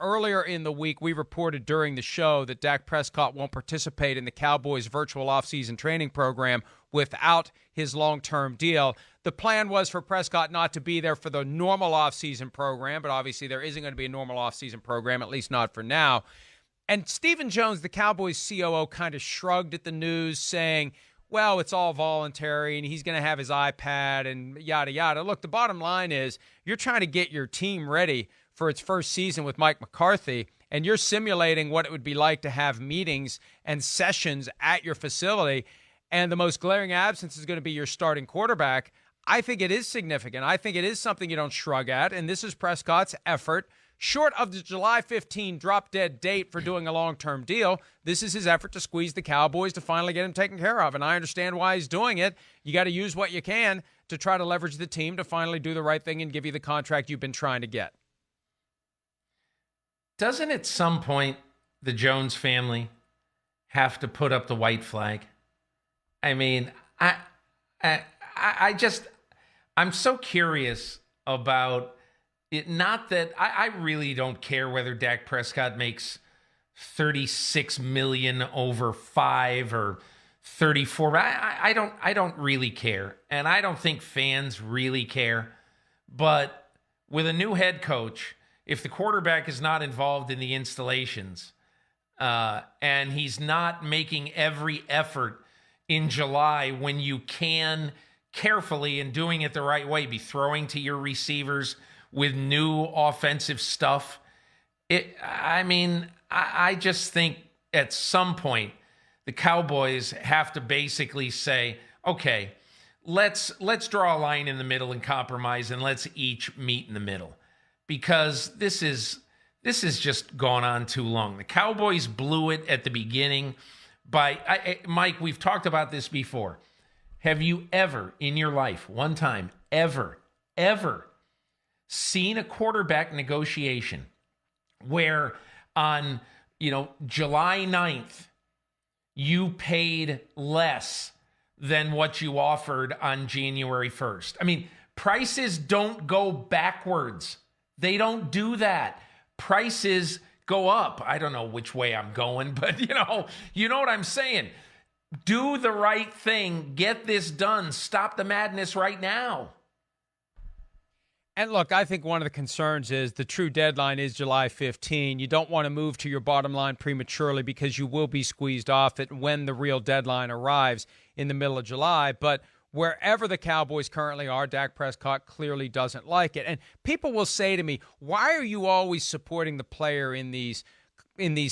earlier in the week, we reported during the show that Dak Prescott won't participate in the Cowboys' virtual offseason training program without his long-term deal. The plan was for Prescott not to be there for the normal offseason program, but obviously there isn't going to be a normal offseason program, at least not for now. And Stephen Jones, the Cowboys COO, kind of shrugged at the news, saying, well, it's all voluntary, and he's going to have his iPad and yada, yada. Look, the bottom line is you're trying to get your team ready for its first season with Mike McCarthy, and you're simulating what it would be like to have meetings and sessions at your facility, and the most glaring absence is going to be your starting quarterback. I think it is significant. I think it is something you don't shrug at, and this is Prescott's effort. Short of the July 15 drop-dead date for doing a long-term deal, this is his effort to squeeze the Cowboys to finally get him taken care of, and I understand why he's doing it. You got to use what you can to try to leverage the team to finally do the right thing and give you the contract you've been trying to get. Doesn't at some point the Jones family have to put up the white flag? I mean, I'm so curious about it. Not that I really don't care whether Dak Prescott makes $36 million over 5 or 34. But I don't really care, and I don't think fans really care. But with a new head coach, if the quarterback is not involved in the installations and he's not making every effort in July when you can carefully and doing it the right way, be throwing to your receivers with new offensive stuff. I just think at some point the Cowboys have to basically say, okay, let's draw a line in the middle and compromise, and let's each meet in the middle, because this is just gone on too long. The Cowboys blew it at the beginning. Mike, we've talked about this before. Have you ever in your life, one time, ever seen a quarterback negotiation where on, July 9th, you paid less than what you offered on January 1st? I mean, prices don't go backwards. They don't do that. Prices go up. I don't know which way I'm going, but you know what I'm saying. Do the right thing. Get this done. Stop the madness right now. And look, I think one of the concerns is the true deadline is July 15. You don't want to move to your bottom line prematurely because you will be squeezed off it when the real deadline arrives in the middle of July. But wherever the Cowboys currently are, Dak Prescott clearly doesn't like it. And people will say to me, why are you always supporting the player in these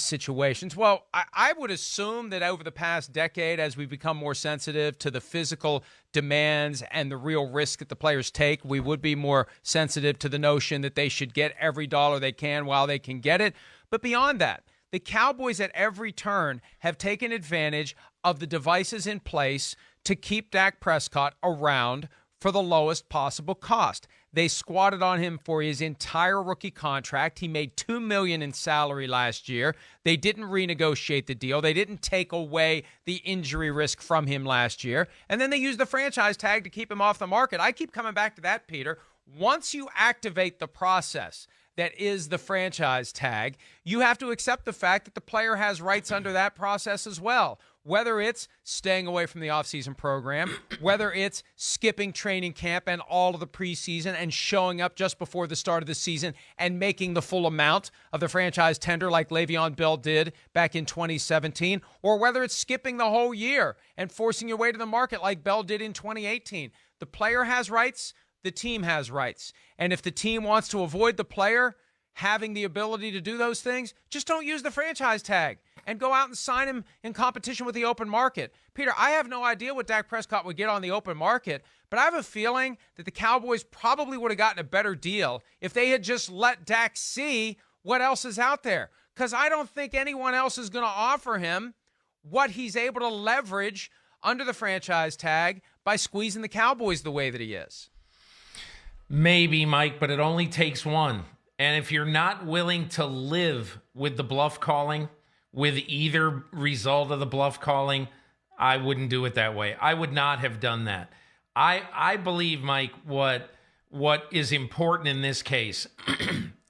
situations? Well, I would assume that over the past decade, as we become more sensitive to the physical demands and the real risk that the players take, we would be more sensitive to the notion that they should get every dollar they can while they can get it. But beyond that, the Cowboys at every turn have taken advantage of the devices in place to keep Dak Prescott around for the lowest possible cost. They squatted on him for his entire rookie contract. He made $2 million in salary last year. They didn't renegotiate the deal. They didn't take away the injury risk from him last year. And then they used the franchise tag to keep him off the market. I keep coming back to that, Peter. Once you activate the process that is the franchise tag, you have to accept the fact that the player has rights under that process as well. Whether it's staying away from the offseason program, whether it's skipping training camp and all of the preseason and showing up just before the start of the season and making the full amount of the franchise tender like Le'Veon Bell did back in 2017, or whether it's skipping the whole year and forcing your way to the market like Bell did in 2018. The player has rights. The team has rights. And if the team wants to avoid the player having the ability to do those things, just don't use the franchise tag and go out and sign him in competition with the open market. Peter, I have no idea what Dak Prescott would get on the open market, but I have a feeling that the Cowboys probably would have gotten a better deal if they had just let Dak see what else is out there, because I don't think anyone else is going to offer him what he's able to leverage under the franchise tag by squeezing the Cowboys the way that he is. Maybe, Mike, but it only takes one. And if you're not willing to live with the bluff calling, with either result of the bluff calling, I wouldn't do it that way. I would not have done that. I believe, Mike, what is important in this case,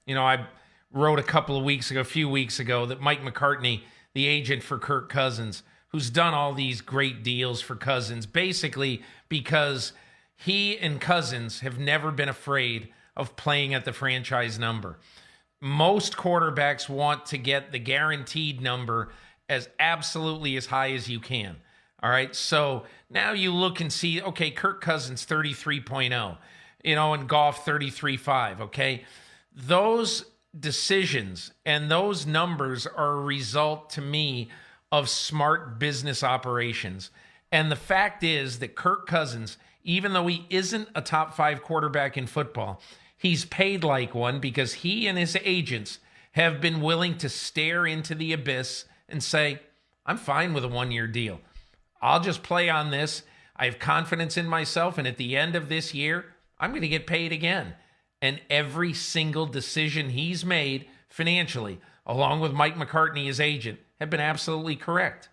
I wrote a few weeks ago, that Mike McCartney, the agent for Kirk Cousins, who's done all these great deals for Cousins, basically because he and Cousins have never been afraid of playing at the franchise number. Most quarterbacks want to get the guaranteed number as absolutely as high as you can. All right, so now you look and see, okay, Kirk Cousins 33.0, and Goff 33.5, okay? Those decisions and those numbers are a result, to me, of smart business operations. And the fact is that Kirk Cousins, even though he isn't a top 5 quarterback in football, he's paid like one because he and his agents have been willing to stare into the abyss and say, I'm fine with a 1-year deal. I'll just play on this. I have confidence in myself, and at the end of this year, I'm going to get paid again. And every single decision he's made financially, along with Mike McCartney, his agent, have been absolutely correct.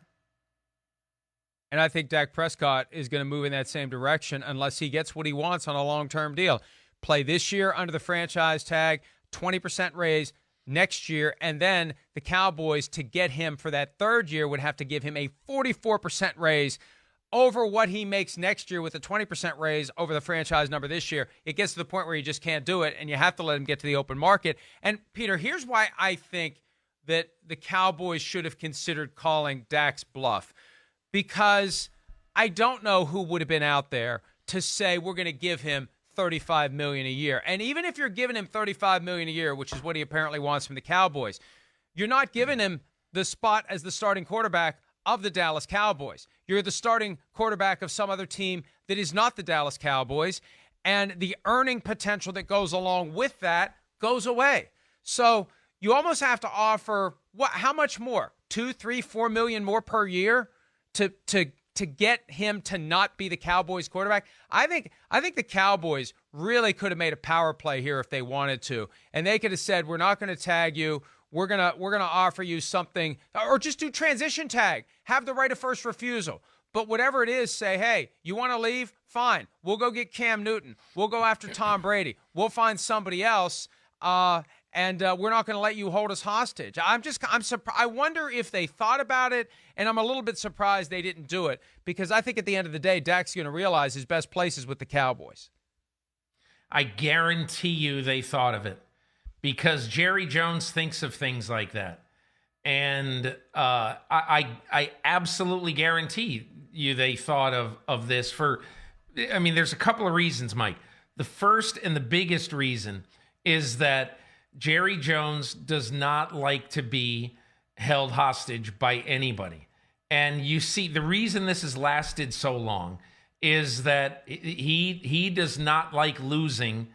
And I think Dak Prescott is going to move in that same direction unless he gets what he wants on a long-term deal. Play this year under the franchise tag, 20% raise next year, and then the Cowboys, to get him for that third year, would have to give him a 44% raise over what he makes next year with a 20% raise over the franchise number this year. It gets to the point where you just can't do it, and you have to let him get to the open market. And, Peter, here's why I think that the Cowboys should have considered calling Dak's bluff, because I don't know who would have been out there to say we're going to give him $35 million a year. And even if you're giving him $35 million a year, which is what he apparently wants from the Cowboys, you're not giving him the spot as the starting quarterback of the Dallas Cowboys. You're the starting quarterback of some other team that is not the Dallas Cowboys, and the earning potential that goes along with that goes away. So you almost have to offer how much more? 2, 3, 4 million more per year to get him to not be the Cowboys quarterback. I think the Cowboys really could have made a power play here if they wanted to, and they could have said, we're not going to tag you. We're gonna offer you something, or just do transition tag. Have the right of first refusal. But whatever it is, say, hey, you want to leave? Fine. We'll go get Cam Newton. We'll go after Tom Brady. We'll find somebody else, and we're not going to let you hold us hostage. I'm surprised. I wonder if they thought about it, and I'm a little bit surprised they didn't do it, because I think at the end of the day, Dak's going to realize his best place is with the Cowboys. I guarantee you they thought of it, because Jerry Jones thinks of things like that. And I absolutely guarantee you they thought of this there's a couple of reasons, Mike. The first and the biggest reason is that Jerry Jones does not like to be held hostage by anybody. And you see, the reason this has lasted so long is that he does not like losing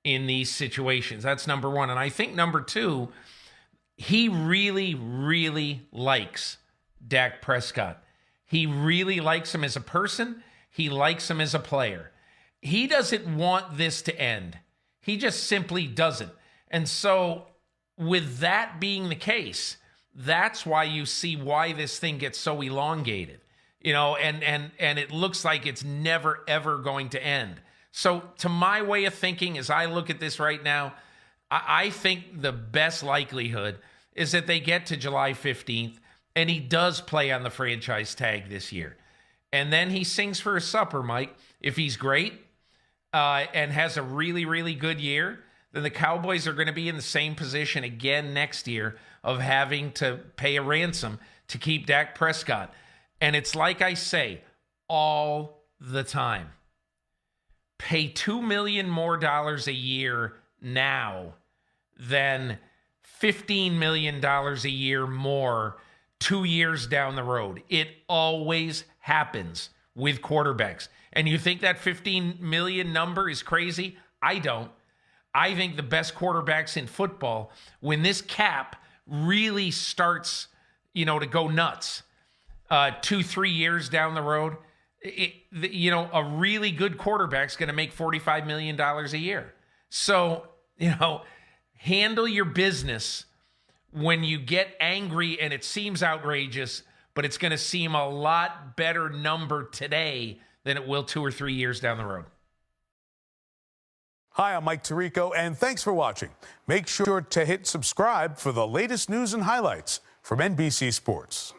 in these situations. That's number one. And I think number two, he really, really likes Dak Prescott. He really likes him as a person. He likes him as a player. He doesn't want this to end. He just simply doesn't. And so with that being the case, that's why you see why this thing gets so elongated, and it looks like it's never, ever going to end. So to my way of thinking, as I look at this right now, I think the best likelihood is that they get to July 15th and he does play on the franchise tag this year. And then he sings for his supper, Mike. If he's great and has a really, really good year, then the Cowboys are going to be in the same position again next year of having to pay a ransom to keep Dak Prescott. And it's like I say all the time. Pay $2 million more a year now than $15 million a year more 2 years down the road. It always happens with quarterbacks. And you think that 15 million number is crazy? I don't. I think the best quarterbacks in football, when this cap really starts, to go nuts, 2-3 years down the road, a really good quarterback's going to make $45 million a year. So, handle your business when you get angry and it seems outrageous, but it's going to seem a lot better number today than it will 2 or 3 years down the road. Hi, I'm Mike Tirico, and thanks for watching. Make sure to hit subscribe for the latest news and highlights from NBC Sports.